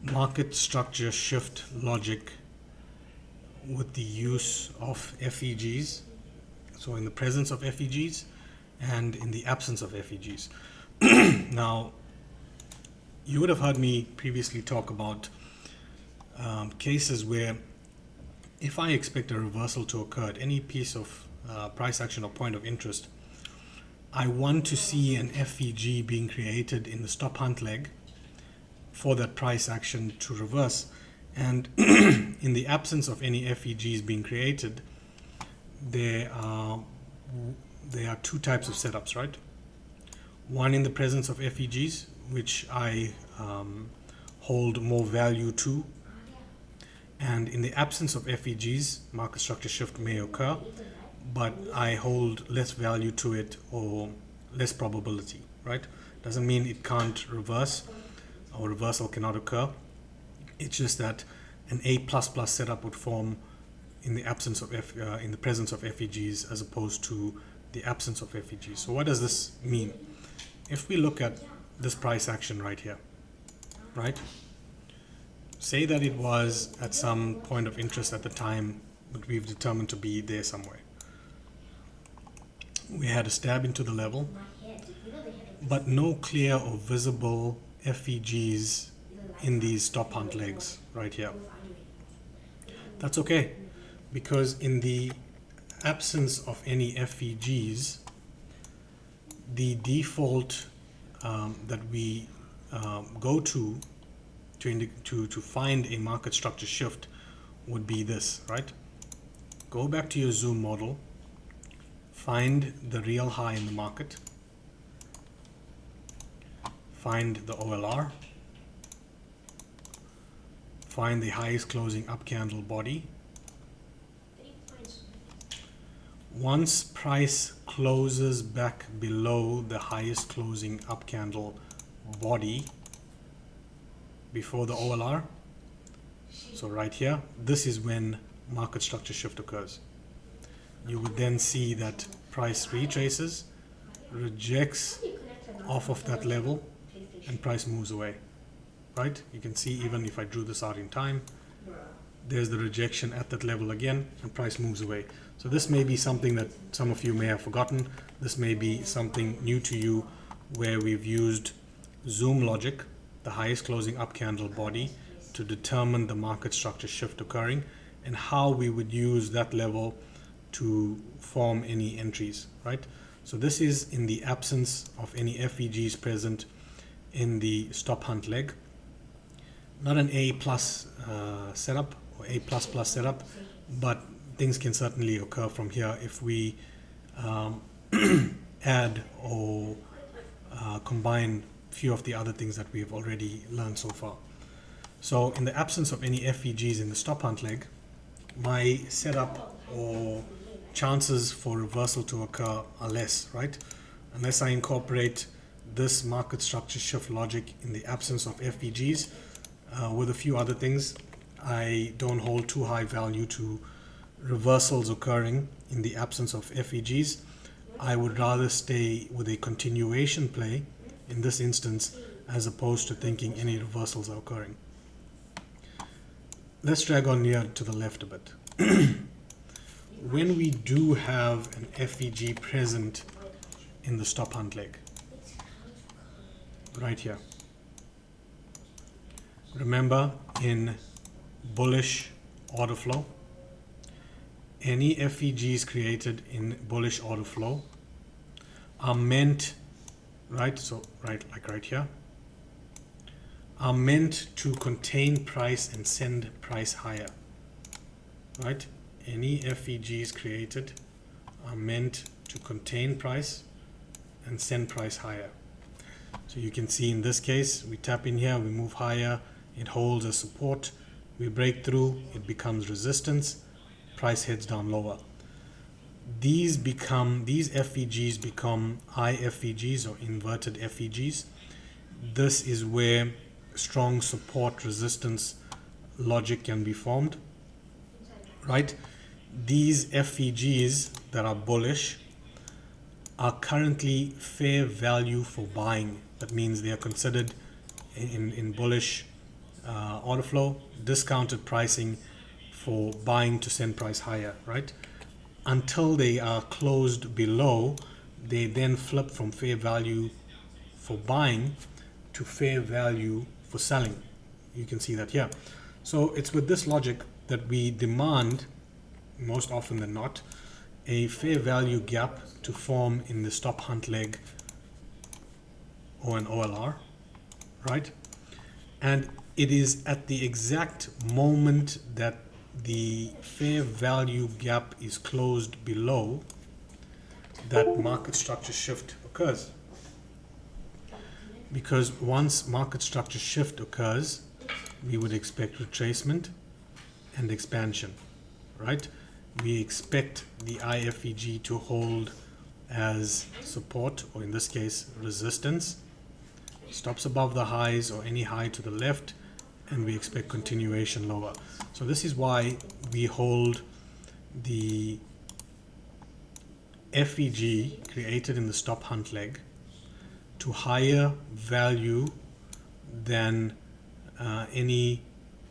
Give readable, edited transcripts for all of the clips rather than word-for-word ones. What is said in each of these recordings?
market structure shift logic with the use of FVGs, so in the presence of FVGs and in the absence of FVGs. Now, you would have heard me previously talk about cases where if I expect a reversal to occur at any piece of price action or point of interest, I want to see an FVG being created in the stop hunt leg for that price action to reverse. And in the absence of any FVGs being created, there are two types of setups, right? One in the presence of FVGs, which I hold more value to, and in the absence of FVGs, market structure shift may occur, but I hold less value to it or less probability, right? Doesn't mean it can't reverse or reversal cannot occur. It's just that an A++ setup would form in the absence of in the presence of FVGs as opposed to the absence of FVGs. So what does this mean? If we look at this price action right here, right? Say that it was at some point of interest at the time that we've determined to be there somewhere. We had a stab into the level, but no clear or visible FVGs in these stop hunt legs right here. That's okay, because in the absence of any FVGs, the default that we go to find a market structure shift would be this, right? Go back to your zoom model, find the real high in the market, find the OLR, find the highest closing up candle body. Once price closes back below the highest closing up candle body before the OLR, so right here, this is when market structure shift occurs. You would then see that price retraces, rejects off of that level, and price moves away, right? You can see even if I drew this out in time, there's the rejection at that level again, and price moves away. So this may be something that some of you may have forgotten. This may be something new to you where we've used zoom logic, the highest closing up candle body, to determine the market structure shift occurring and how we would use that level to form any entries, right? So this is in the absence of any FVGs present in the stop hunt leg. Not an A+ setup or A++ setup, but things can certainly occur from here if we add or combine a few of the other things that we have already learned so far. So in the absence of any FVGs in the stop hunt leg, my setup or chances for reversal to occur are less, right? Unless I incorporate this market structure shift logic in the absence of FVGs with a few other things, I don't hold too high value to reversals occurring in the absence of FVGs. I would rather stay with a continuation play in this instance as opposed to thinking any reversals are occurring. Let's drag on near to the left a bit. When we do have an FVG present in the stop hunt leg, right here. Remember, in bullish order flow, any FVGs created in bullish order flow are meant, right, so like right here, are meant to contain price and send price higher, right? Any FVGs created are meant to contain price and send price higher. So you can see in this case, we tap in here, we move higher, it holds as support, we break through, it becomes resistance, price heads down lower. These FVGs become IFVGs or inverted FVGs. This is where strong support resistance logic can be formed, right? These FVGs that are bullish are currently fair value for buying. That means they are considered in bullish order flow, discounted pricing for buying to send price higher, right? Until they are closed below, they then flip from fair value for buying to fair value for selling. You can see that here. So it's with this logic that we demand, most often than not, a fair value gap to form in the stop hunt leg or an OLR, right? And it is at the exact moment that the fair value gap is closed below that market structure shift occurs. Because once market structure shift occurs, we would expect retracement and expansion, right? We expect the IFVG to hold as support, or in this case, resistance, stops above the highs or any high to the left, and we expect continuation lower. So this is why we hold the FVG created in the stop hunt leg to higher value than any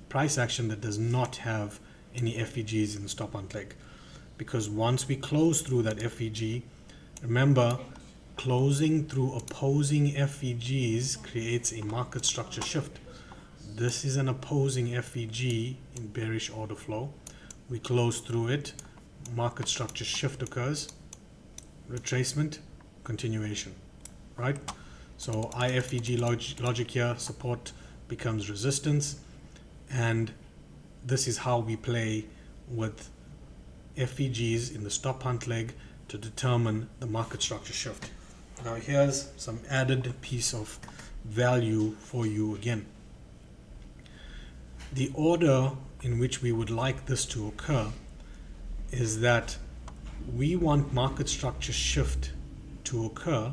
price action that does not have any FVGs in the stop hunt leg. Because once we close through that FVG, remember, closing through opposing FVGs creates a market structure shift. This is an opposing FVG in bearish order flow. We close through it, market structure shift occurs, retracement, continuation, right? So IFVG logic here, support becomes resistance, and this is how we play with FVGs in the stop hunt leg to determine the market structure shift. Now here's some added piece of value for you again. The order in which we would like this to occur is that we want market structure shift to occur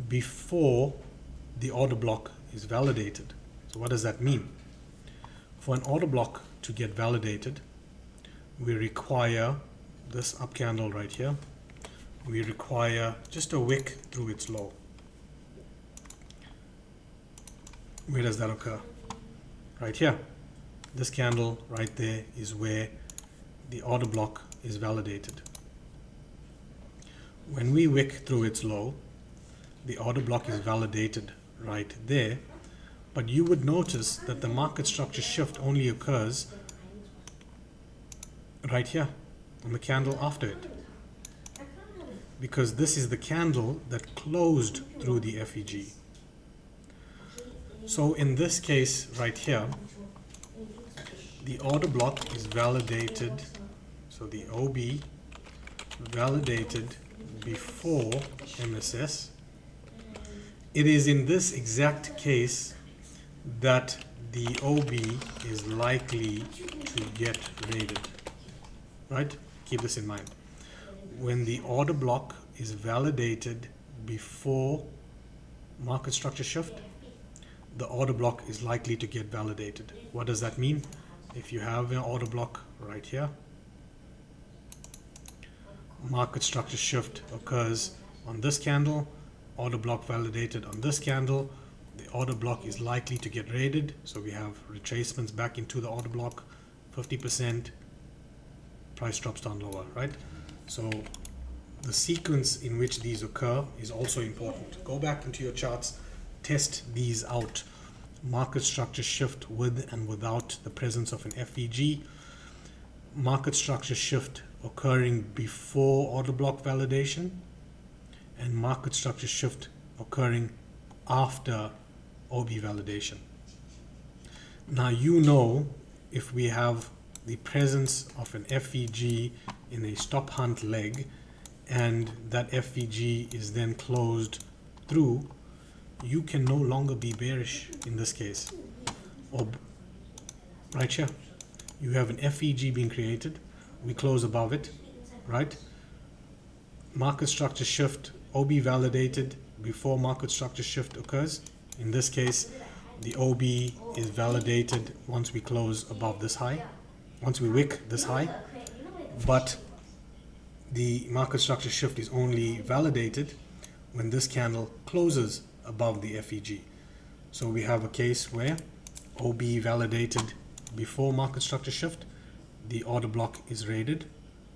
before the order block is validated. So what does that mean? For an order block to get validated, we require this up candle right here. We require just a wick through its low. Where does that occur? Right here. This candle right there is where the order block is validated. When we wick through its low, the order block is validated right there, but you would notice that the market structure shift only occurs right here on the candle after it, because this is the candle that closed through the FVG. So in this case right here, the order block is validated, so the OB validated before MSS. It is in this exact case that the OB is likely to get raided, right? Keep this in mind. When the order block is validated before market structure shift, the order block is likely to get validated. What does that mean? If you have an order block right here, market structure shift occurs on this candle, order block validated on this candle, the order block is likely to get raided, so we have retracements back into the order block, 50%, price drops down lower, right? So the sequence in which these occur is also important. Go back into your charts, test these out. Market structure shift with and without the presence of an FVG, market structure shift occurring before order block validation, and market structure shift occurring after OB validation. Now you know if we have the presence of an FVG in a stop hunt leg and that FVG is then closed through, you can no longer be bearish in this case. Or right here, you have an FVG being created, we close above it, right? Market structure shift, OB validated before market structure shift occurs. In this case, the OB is validated once we close above this high, once we wick this high, but the market structure shift is only validated when this candle closes above the FVG. So we have a case where OB validated before market structure shift, the order block is raided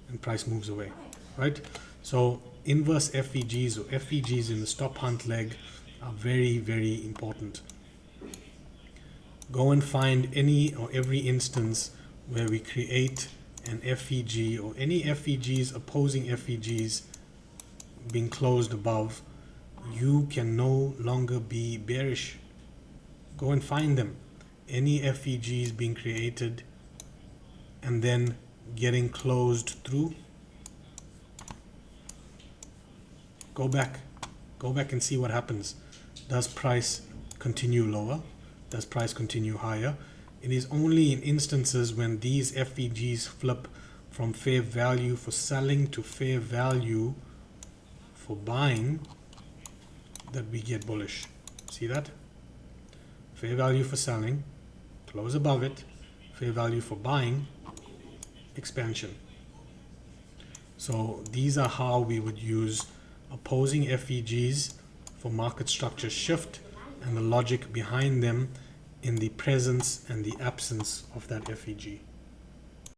and price moves away, right? So inverse FVGs or FVGs in the stop hunt leg are very, very important. Go and find any or every instance where we create an FVG or any FVGs, opposing FVGs being closed above. You can no longer be bearish. Go and find them. Any FVGs being created and then getting closed through. Go back and see what happens. Does price continue lower? Does price continue higher? It is only in instances when these FVGs flip from fair value for selling to fair value for buying that we get bullish. See that? Fair value for selling, close above it. Fair value for buying, expansion. So these are how we would use opposing FVGs for market structure shift and the logic behind them in the presence and the absence of that FVG.